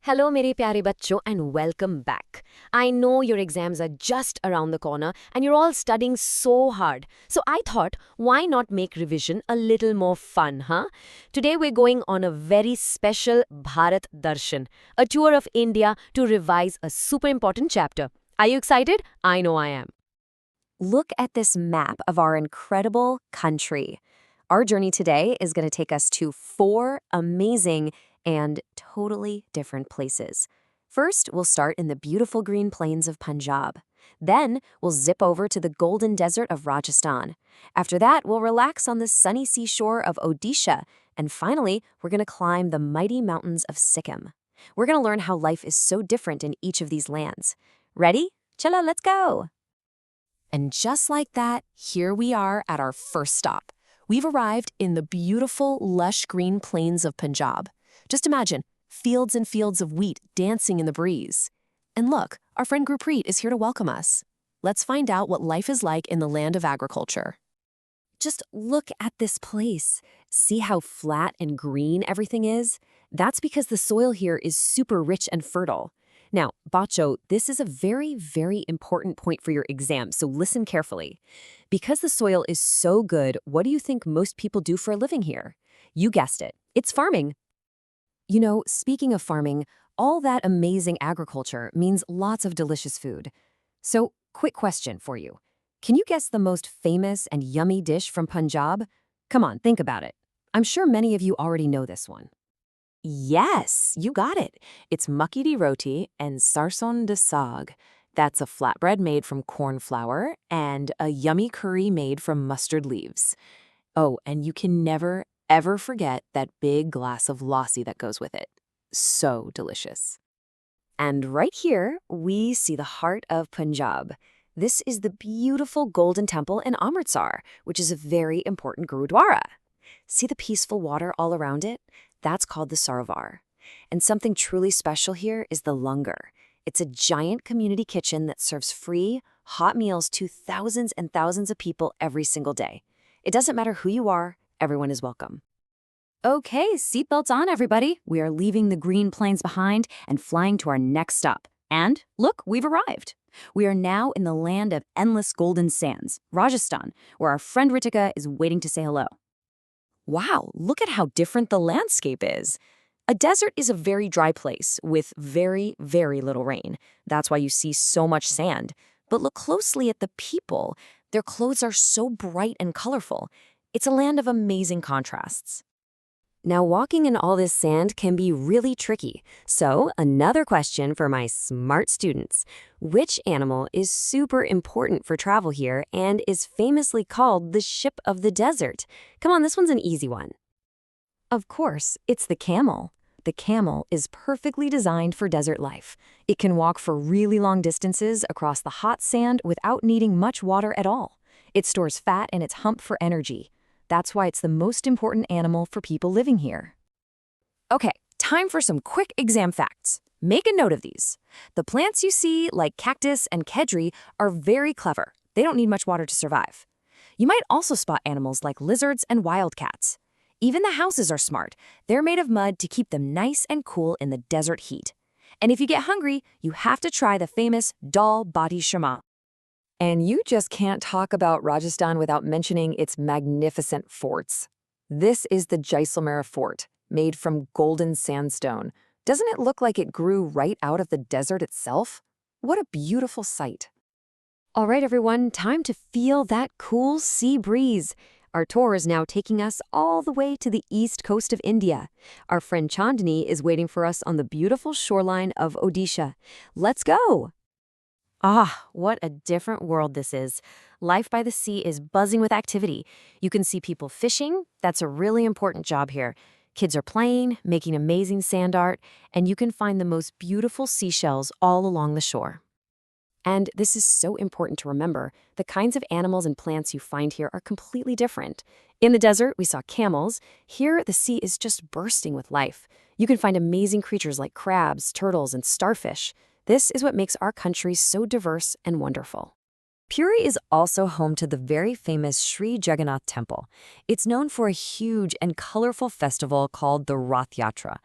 Hello, mere pyare bachcho, and welcome back. I know your exams are just around the corner and you're all studying so hard. So I thought, why not make revision a little more fun, huh? Today we're going on a very special Bharat Darshan, a tour of India to revise a super important chapter. Are you excited? I know I am. Look at this map of our incredible country. Our journey today is going to take us to 4 amazing and totally different places. First, we'll start in the beautiful green plains of Punjab. Then, we'll zip over to the golden desert of Rajasthan. After that, we'll relax on the sunny seashore of Odisha. And finally, we're going to climb the mighty mountains of Sikkim. We're going to learn how life is so different in each of these lands. Ready? Chilla, let's go! And just like that, here we are at our first stop. We've arrived in the beautiful, lush green plains of Punjab. Just imagine, fields and fields of wheat dancing in the breeze. And look, our friend Gurpreet is here to welcome us. Let's find out what life is like in the land of agriculture. Just look at this place. See how flat and green everything is? That's because the soil here is super rich and fertile. Now, Bacho, this is a very, very important point for your exam, so listen carefully. Because the soil is so good, what do you think most people do for a living here? You guessed it. It's farming. You know, speaking of farming, all that amazing agriculture means lots of delicious food. So, quick question for you. Can you guess the most famous and yummy dish from Punjab? Come on, think about it. I'm sure many of you already know this one. Yes, you got it. It's makki di roti and sarson de saag. That's a flatbread made from corn flour and a yummy curry made from mustard leaves. Oh, and you can never, ever forget that big glass of lassi that goes with it. So delicious. And right here, we see the heart of Punjab. This is the beautiful Golden Temple in Amritsar, which is a very important Gurudwara. See the peaceful water all around it? That's called the Sarovar. And something truly special here is the langar. It's a giant community kitchen that serves free, hot meals to thousands and thousands of people every single day. It doesn't matter who you are, everyone is welcome. Okay, seatbelts on, everybody. We are leaving the green plains behind and flying to our next stop. And look, we've arrived. We are now in the land of endless golden sands, Rajasthan, where our friend Ritika is waiting to say hello. Wow, look at how different the landscape is. A desert is a very dry place with very, very little rain. That's why you see so much sand. But look closely at the people. Their clothes are so bright and colorful. It's a land of amazing contrasts. Now, walking in all this sand can be really tricky. So, another question for my smart students. Which animal is super important for travel here and is famously called the ship of the desert? Come on, this one's an easy one. Of course, it's the camel. The camel is perfectly designed for desert life. It can walk for really long distances across the hot sand without needing much water at all. It stores fat in its hump for energy. That's why it's the most important animal for people living here. Okay, time for some quick exam facts. Make a note of these. The plants you see, like cactus and kedri, are very clever. They don't need much water to survive. You might also spot animals like lizards and wildcats. Even the houses are smart. They're made of mud to keep them nice and cool in the desert heat. And if you get hungry, you have to try the famous dal bati churma. And you just can't talk about Rajasthan without mentioning its magnificent forts. This is the Jaisalmer Fort, made from golden sandstone. Doesn't it look like it grew right out of the desert itself? What a beautiful sight. All right, everyone, time to feel that cool sea breeze. Our tour is now taking us all the way to the east coast of India. Our friend Chandni is waiting for us on the beautiful shoreline of Odisha. Let's go! Ah, what a different world this is. Life by the sea is buzzing with activity. You can see people fishing. That's a really important job here. Kids are playing, making amazing sand art, and you can find the most beautiful seashells all along the shore. And this is so important to remember. The kinds of animals and plants you find here are completely different. In the desert, we saw camels. Here, the sea is just bursting with life. You can find amazing creatures like crabs, turtles, and starfish. This is what makes our country so diverse and wonderful. Puri is also home to the very famous Sri Jagannath Temple. It's known for a huge and colorful festival called the Rath Yatra.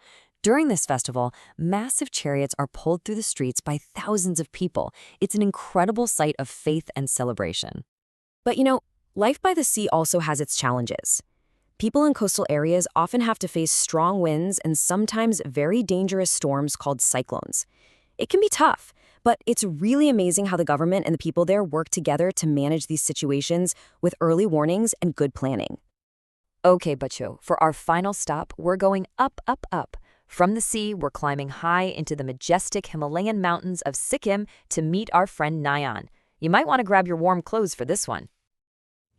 During this festival, massive chariots are pulled through the streets by thousands of people. It's an incredible sight of faith and celebration. But life by the sea also has its challenges. People in coastal areas often have to face strong winds and sometimes very dangerous storms called cyclones. It can be tough, but it's really amazing how the government and the people there work together to manage these situations with early warnings and good planning. Okay, Bacho, for our final stop, we're going up, up, up. From the sea, we're climbing high into the majestic Himalayan mountains of Sikkim to meet our friend Nayan. You might want to grab your warm clothes for this one.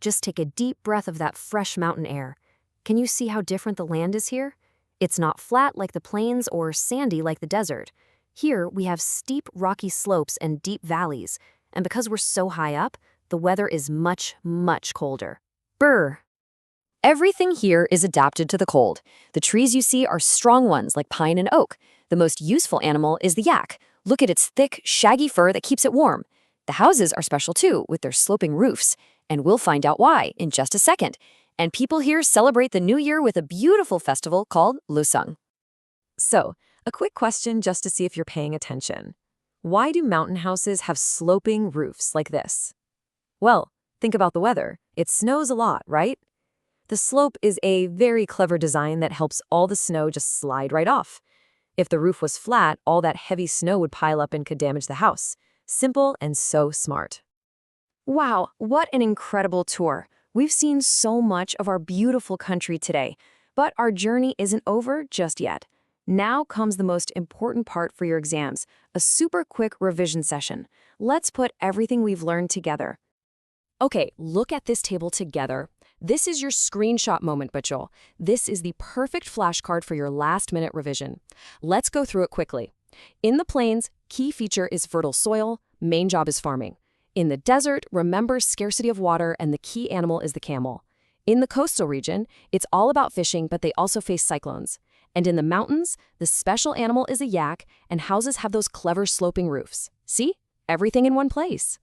Just take a deep breath of that fresh mountain air. Can you see how different the land is here? It's not flat like the plains or sandy like the desert. Here, we have steep, rocky slopes and deep valleys, and because we're so high up, the weather is much, much colder. Brr! Everything here is adapted to the cold. The trees you see are strong ones like pine and oak. The most useful animal is the yak. Look at its thick, shaggy fur that keeps it warm. The houses are special too, with their sloping roofs, and we'll find out why in just a second. And people here celebrate the new year with a beautiful festival called Lusung. So, a quick question just to see if you're paying attention. Why do mountain houses have sloping roofs like this? Well, think about the weather. It snows a lot, right? The slope is a very clever design that helps all the snow just slide right off. If the roof was flat, all that heavy snow would pile up and could damage the house. Simple and so smart. Wow, what an incredible tour. We've seen so much of our beautiful country today, but our journey isn't over just yet. Now comes the most important part for your exams, a super quick revision session. Let's put everything we've learned together. Okay, look at this table together. This is your screenshot moment, Bachol. This is the perfect flashcard for your last-minute revision. Let's go through it quickly. In the plains, key feature is fertile soil, main job is farming. In the desert, remember scarcity of water and the key animal is the camel. In the coastal region, it's all about fishing, but they also face cyclones. And in the mountains, the special animal is a yak, and houses have those clever sloping roofs. See? Everything in one place.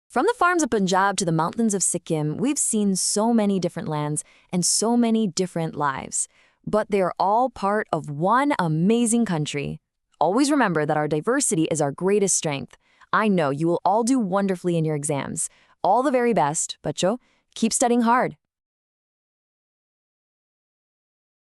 From the farms of Punjab to the mountains of Sikkim, we've seen so many different lands and so many different lives. But they are all part of one amazing country. Always remember that our diversity is our greatest strength. I know you will all do wonderfully in your exams. All the very best, Bacho. Keep studying hard.